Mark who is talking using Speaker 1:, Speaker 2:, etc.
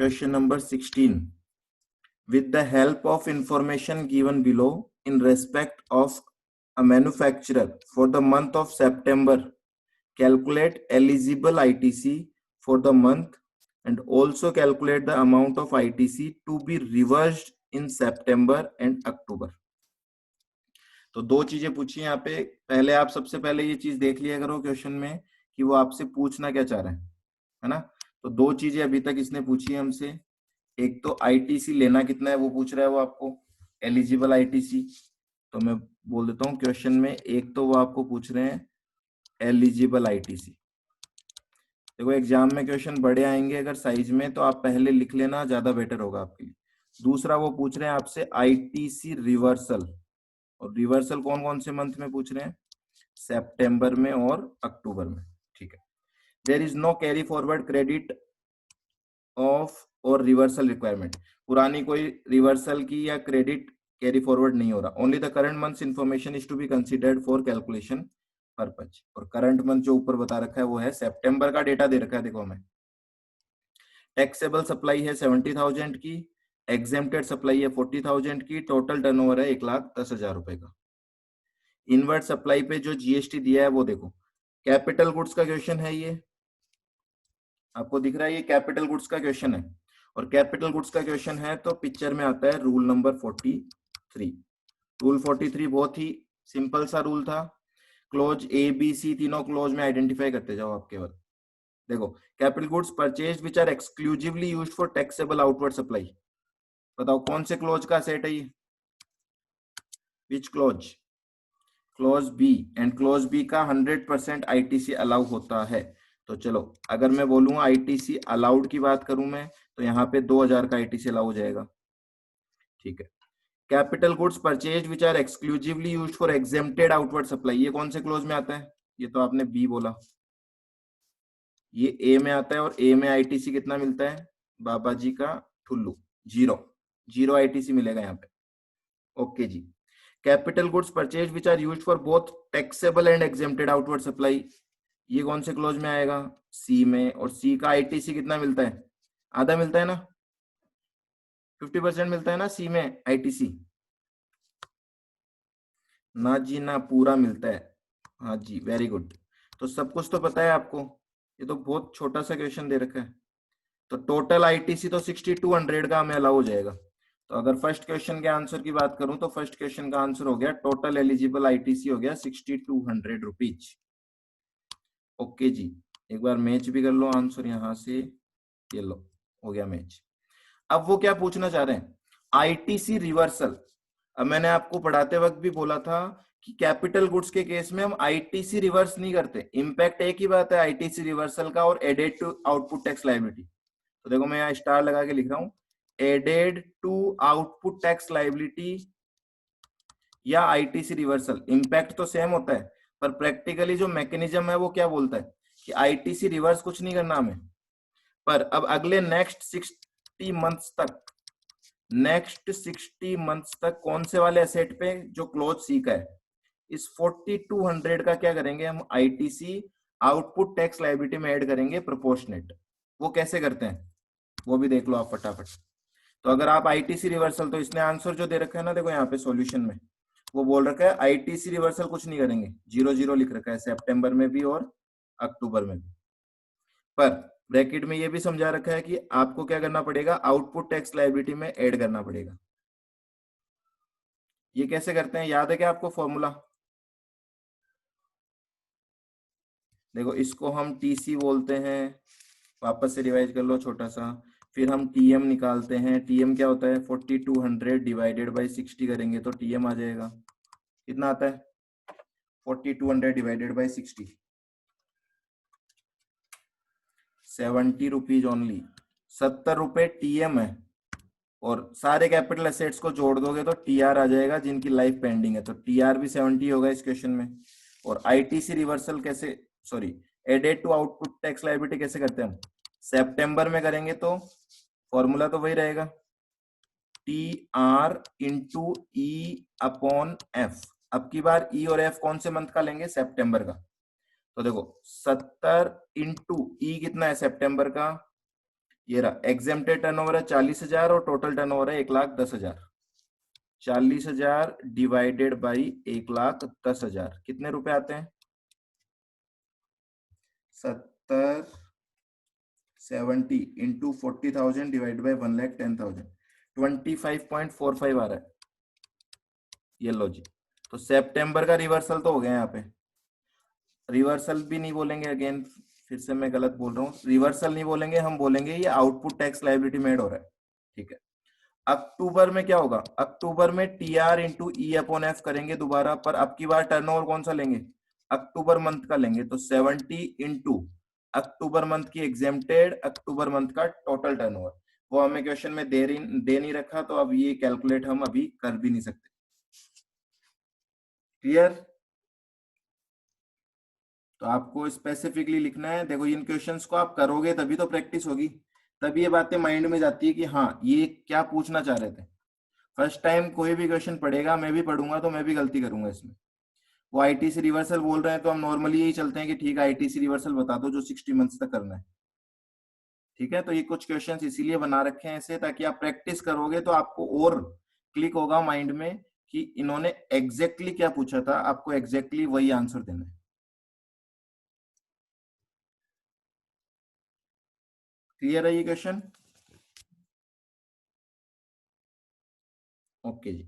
Speaker 1: Question number 16. With the help of information given below in respect of a manufacturer for the month of September, calculate eligible ITC for the month and also calculate the amount of ITC to be reversed in September and October. तो दो चीजें पूछी हैं यहाँ पे। पहले आप सबसे पहले ये चीज देख लिया करो क्वेश्चन में कि वो आपसे पूछना क्या चाह रहा है ना। तो दो चीजें अभी तक इसने पूछी है हमसे। एक तो आईटीसी लेना कितना है वो पूछ रहा है वो आपको, एलिजिबल आईटीसी। तो मैं बोल देता हूँ क्वेश्चन में, एक तो वो आपको पूछ रहे हैं एलिजिबल आईटीसी। देखो एग्जाम में क्वेश्चन बड़े आएंगे अगर साइज में, तो आप पहले लिख लेना, ज्यादा बेटर होगा आपके लिए। दूसरा वो पूछ रहे हैं आपसे आईटीसी रिवर्सल, और रिवर्सल कौन कौन से मंथ में पूछ रहे हैं, सितंबर में और अक्टूबर में। ठीक है। There is no carry forward credit of और रिवर्सल रिक्वायरमेंट, पुरानी कोई रिवर्सल की या क्रेडिट कैरी फॉरवर्ड नहीं हो रहा। Only the current month's information is to be considered for calculation purpose. और करंट मंथ जो ऊपर बता रखा है वो है सितंबर का डेटा दे रखा है। देखो हमें टैक्सेबल सप्लाई है 70,000 की, एग्जेम्प्टेड सप्लाई है 40,000 की, टोटल टर्नओवर है 1,10,000 रुपए का। इनवर्ट सप्लाई पे जो जीएसटी दिया है वो देखो, कैपिटल गुड्स का क्वेश्चन है ये, आपको दिख रहा है ये कैपिटल गुड्स का क्वेश्चन है। और कैपिटल गुड्स का क्वेश्चन है तो पिक्चर में आता है रूल नंबर 43। रूल 43 बहुत ही सिंपल सा रूल था। क्लोज ए बी सी तीनों क्लोज में आइडेंटिफाई करते जाओ आप केवल। देखो capital goods purchase which are exclusively used for taxable outward supply, बताओ कौन से क्लोज का सेट है ये, which clause, clause B. And clause B का 100% आईटीसी अलाउ होता है। तो चलो अगर मैं बोलूंगा आईटीसी अलाउड की बात करूं मैं, तो यहाँ पे 2,000 का आईटीसी अलाउ हो जाएगा। ठीक है। Capital goods purchase which are exclusively used for exempted outward supply, ये कौन से क्लोज में आता है, ये तो आपने बी बोला, ये ए में आता है। और ए में आईटीसी कितना मिलता है, बाबा जी का ठुल्लू, 0 आईटीसी मिलेगा यहाँ पे। ओके जी। Capital goods purchase which are used for both taxable and exempted outward supply, ये कौन से क्लोज में आएगा, सी में। और सी का आईटीसी कितना मिलता है, आधा मिलता है ना, 50% मिलता है ना सी में आईटीसी, ना जी ना, पूरा मिलता है। हाँ जी वेरी गुड। तो सब कुछ तो पता है आपको, ये तो बहुत छोटा सा क्वेश्चन दे रखा है। तो टोटल आईटीसी तो 6200 का हमें अलाउ हो जाएगा। तो अगर फर्स्ट क्वेश्चन के आंसर की बात करूं तो फर्स्ट क्वेश्चन का आंसर हो गया टोटल एलिजिबल आईटीसी हो गया 6200 रुपीज। ओके जी। एक बार मैच भी कर लो आंसर यहां से, ये लो हो गया मैच। अब वो क्या पूछना चाह रहे हैं, आईटीसी रिवर्सल। अब मैंने आपको पढ़ाते वक्त भी बोला था कि कैपिटल गुड्स के केस में हम आईटीसी रिवर्स नहीं करते, इंपैक्ट एक ही बात है आईटीसी रिवर्सल का और added to output tax liability. तो देखो मैं यहाँ स्टार लगा के लिख रहा हूं, added to output tax liability या आईटीसी रिवर्सल, इंपैक्ट तो सेम होता है, पर प्रैक्टिकली जो मैकेनिज्म है वो क्या बोलता है कि आईटीसी रिवर्स कुछ नहीं करना हमें। पर अब अगले नेक्स्ट 60 मंथ्स तक कौन से वाले एसेट पे, जो क्लोज सी का है, इस 4200 का क्या करेंगे हम, आईटीसी आउटपुट टैक्स लायबिलिटी में ऐड करेंगे प्रोपोर्शनेट। वो कैसे करते हैं वो भी देख लो आप फटाफट। तो अगर आप आईटीसी रिवर्सल, तो इसने आंसर जो दे रखा है ना, देखो यहाँ पे सॉल्यूशन में वो बोल रखा है आईटीसी रिवर्सल कुछ नहीं करेंगे, 0 लिख रखा है सितंबर में भी और अक्टूबर में भी। पर ब्रैकेट में ये भी समझा रखा है कि आपको क्या करना पड़ेगा, आउटपुट टैक्स लायबिलिटी में ऐड करना पड़ेगा। ये कैसे करते हैं, याद है क्या आपको फॉर्मूला, देखो इसको हम टीसी बोलते हैं, वापस से रिवाइज कर लो छोटा सा। फिर हम टीएम निकालते हैं, टीएम क्या होता है 4200 डिवाइडेड बाई 60 करेंगे तो टीएम आ जाएगा, कितना आता है 4200 डिवाइडेड बाई 60, 70 रुपीज ओनली, 70 रुपए टीएम है। और सारे कैपिटल एसेट्स को जोड़ दोगे तो टीआर आ जाएगा जिनकी लाइफ पेंडिंग है, तो टीआर भी 70 होगा इस क्वेश्चन में। और आईटीसी रिवर्सल कैसे, sorry added to output tax liability कैसे करते हैं हम, सितंबर में करेंगे तो फॉर्मूला तो वही रहेगा, टी आर इंटू ई अपॉन एफ। अब की बार ई और एफ कौन से मंथ का लेंगे, सितंबर का। तो देखो 70 इंटू ई कितना है सितंबर का, ये रहा, एग्जेम्प्टेड टर्नओवर है 40,000 और टोटल टर्नओवर है 1,10,000। 40,000 डिवाइडेड बाई 1,10,000 कितने रुपए आते हैं? 70 इंटू 40,000 डिवाइड बाई 1,10,000, 25.45 आ रहा है। ये लो जी, तो सितंबर का रिवर्सल तो हो गया यहाँ पे। रिवर्सल भी नहीं बोलेंगे, अगेन फिर से मैं गलत बोल रहा हूँ, रिवर्सल नहीं बोलेंगे, हम बोलेंगे ये आउटपुट टैक्स लायबिलिटी मेड हो रहा है। ठीक है, अक्टूबर में क्या होगा? अक्टूबर में टीआर इंटू ई अपॉन एफ करेंगे दोबारा, पर अब की बार टर्नओवर कौन सा लेंगे? अक्टूबर मंथ का लेंगे, तो 70 इंटू अक्टूबर मंथ की एग्जेम्प्टेड अक्टूबर मंथ का टोटल टर्नओवर। वो हमें क्वेश्चन में दे नहीं रखा, तो अब ये कैलकुलेट हम अभी कर भी नहीं सकते। क्लियर? तो आपको स्पेसिफिकली लिखना है। देखो इन क्वेश्चंस को आप करोगे तभी तो प्रैक्टिस होगी, तभी ये बातें माइंड में जाती है कि हाँ ये क्या पूछना चाह रहे थे। फर्स्ट टाइम कोई भी क्वेश्चन पढ़ेगा, मैं भी पढ़ूंगा तो मैं भी गलती करूंगा इसमें। वो आईटीसी रिवर्सल बोल रहे हैं तो हम नॉर्मली यही चलते हैं कि ठीक है आईटीसी रिवर्सल बता दो जो 60 मंथ्स तक करना है। ठीक है, तो ये कुछ क्वेश्चंस इसीलिए बना रखे हैं ऐसे, ताकि आप प्रैक्टिस करोगे तो आपको और क्लिक होगा माइंड में कि इन्होंने एग्जैक्टली क्या पूछा था, आपको एग्जैक्टली वही आंसर देना है। क्लियर है ये क्वेश्चन? ओके जी।